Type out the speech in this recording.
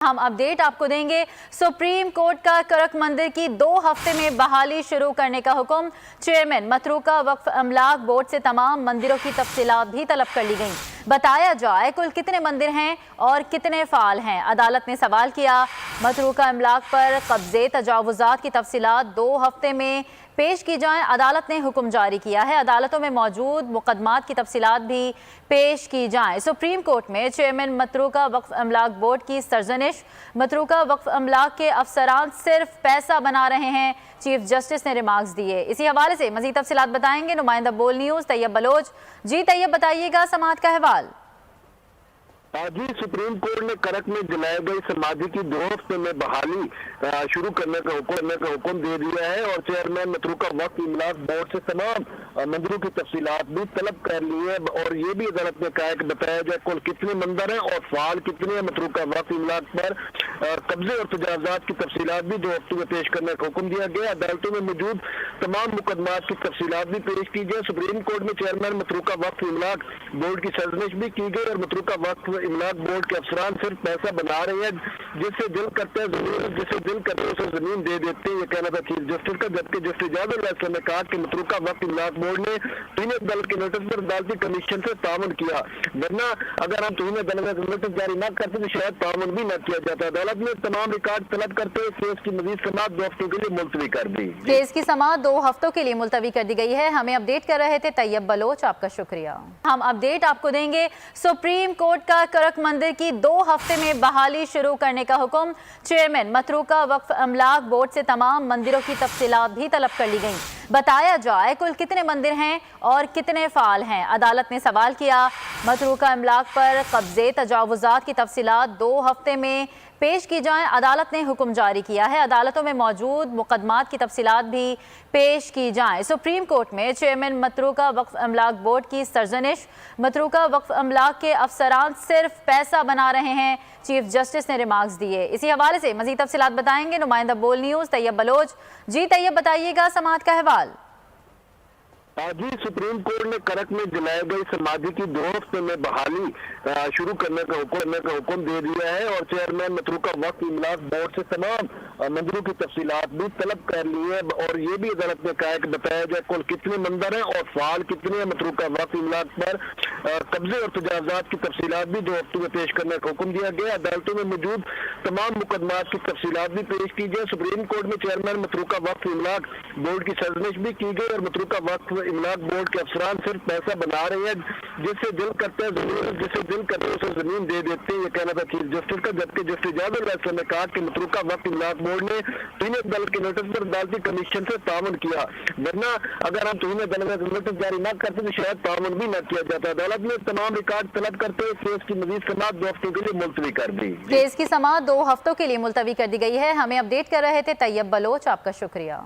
हम अपडेट आपको देंगे। सुप्रीम कोर्ट का करक मंदिर की 2 हफ्ते में बहाली शुरू करने का हुक्म। चेयरमैन मतरूका वक्फ अमलाक बोर्ड से तमाम मंदिरों की तफसीलात भी तलब कर ली गई। बताया जाए कुल कितने मंदिर हैं और कितने फाल हैं। अदालत ने सवाल किया मतरूका अमलाक पर कब्जे तजावुजात की तफसीलात 2 हफ्ते में पेश की जाएं। अदालत ने हुक्म जारी किया है अदालतों में मौजूद मुकदमात की तफसीलात भी पेश की जाएं। सुप्रीम कोर्ट में चेयरमैन मतरूका वक्फ अमलाक बोर्ड की सरजनिश। मतरूका वक्फ अमलाक के अफसरान सिर्फ पैसा बना रहे हैं, चीफ जस्टिस ने रिमार्क्स दिए। इसी हवाले से मजीद तफसीलात बताएंगे नुमाइंदा बोल न्यूज़ तैयब बलोच। जी तैयब, बताइएगा समाअत का अहवाल। जी, सुप्रीम कोर्ट ने करक में जलाए गए समाधि की 2 हफ्ते में बहाली शुरू करने का हुक्म दे दिया है और चेयरमैन मतरूका वक्फ अमलाक बोर्ड से तमाम मंदिरों की तफसीलात भी तलब कर ली है और ये भी अदालत ने कहा कि बताया जाए कुल कितने मंदिर हैं और फाल कितने हैं। मतरूका वक्फ अमलाक पर कब्जे और तजावुजात की तफसीलात भी 2 हफ्ते में पेश करने का हुक्म दिया गया। अदालतों में मौजूद तमाम मुकदमात की तफसीलात भी पेश की गई। सुप्रीम कोर्ट में चेयरमैन मतरूका वक्फ अमलाक बोर्ड की सरजनिश भी की गई और मतरूका वक्फ अमलाक बोर्ड के अफसरान सिर्फ पैसा बना रहे हैं, जिससे दिल करते हैं उसे जमीन दे देते हैं, ये कहना था चीफ जस्टिस का। जबकि जस्टिस जावेद ने कहा कि मतरूका वक्फ अमलाक बोर्ड ने तीन अदालत के नोटिस पर अदालती कमीशन से ताउन किया, वरना अगर हम तीन अदालत का नोटिस जारी न करते तो शायद ताउन भी न किया जाता। अदालत ने तमाम रिकॉर्ड तलब करते हुए केस की मजीद समाअत 2 हफ्तों के लिए मुलतवी कर दी। केस की समाअत 2 हफ्तों के लिए मुलतवी कर दी गई है। हमें अपडेट कर रहे थे तैयब बलोच, आपका शुक्रिया। हम अपडेट आपको देंगे। सुप्रीम कोर्ट का करक मंदिर की 2 हफ्ते में बहाली शुरू करने का हुक्म। चेयरमैन मतरूका वक्फ अमलाक बोर्ड से तमाम मंदिरों की तफसीलात भी तलब कर ली गई। बताया जाए कुल कितने मंदिर हैं और कितने फाल हैं। अदालत ने सवाल किया मतरूका अमलाक पर कब्जे तजावुजात की तफसीलात 2 हफ्ते में पेश की जाएं। अदालत ने हुक्म जारी किया है अदालतों में मौजूद मुकदमात की तफसीलात भी पेश की जाएं। सुप्रीम कोर्ट में चेयरमैन मतरूका वक्फ अमलाक बोर्ड की सरजनिश। मतरूका वक्फ अमलाक के अफसरान सिर्फ पैसा बना रहे हैं, चीफ जस्टिस ने रिमार्क्स दिए। इसी हवाले से मजीद तफसीलात बताएंगे नुमाइंदा बोल न्यूज़ तैयब बलोच। जी तैयब, बताइएगा समाअत का अहवाल। जी, सुप्रीम कोर्ट ने करक में जलाए गए समाधि की 2 हफ्ते में बहाली शुरू करने का हुक्म दे दिया है और चेयरमैन मतरूका वक्फ अमलाक बोर्ड से तमाम मंदिरों की तफसीलात भी तलब कर ली है और ये भी अदालत ने कहा कि बताया जाए कुल कितने मंदिर हैं और फाल कितने हैं। मतरूका वक्फ अमलाक पर कब्जे और तजावुजात की तफसीलात भी 2 हफ्तों में पेश करने का हुक्म दिया गया। अदालतों में मौजूद तमाम मुकदमात की तफसीलात भी पेश की गई। सुप्रीम कोर्ट में चेयरमैन मतरूका वक्फ अमलाक बोर्ड की सरजनिश भी की गई और मतरूका वक्फ अमलाक बोर्ड के अफसरान सिर्फ पैसा बना रहे हैं, जिससे दिल करते हैं उसे जमीन दे देते हैं, ये कहना था चीफ जस्टिस का। जबकि जस्टिस जावेद ने कहा कि मतरूका वक्फ अमलाक बोर्ड ने तीन अदालत के नोटिस पर अदालती कमीशन से ताउन किया, वरना अगर हम तीन अदालत का नोटिस जारी न करते तो शायद ताउन भी न किया जाता। अदालत ने तमाम रिकॉर्ड तलब करते हुए केस की मजीद समाअत 2 हफ्तों के लिए मुलतवी कर दी। केस की समाअत 2 हफ्तों के लिए मुलतवी कर दी गई है। हमें अपडेट कर रहे थे तैयब बलोच, आपका शुक्रिया।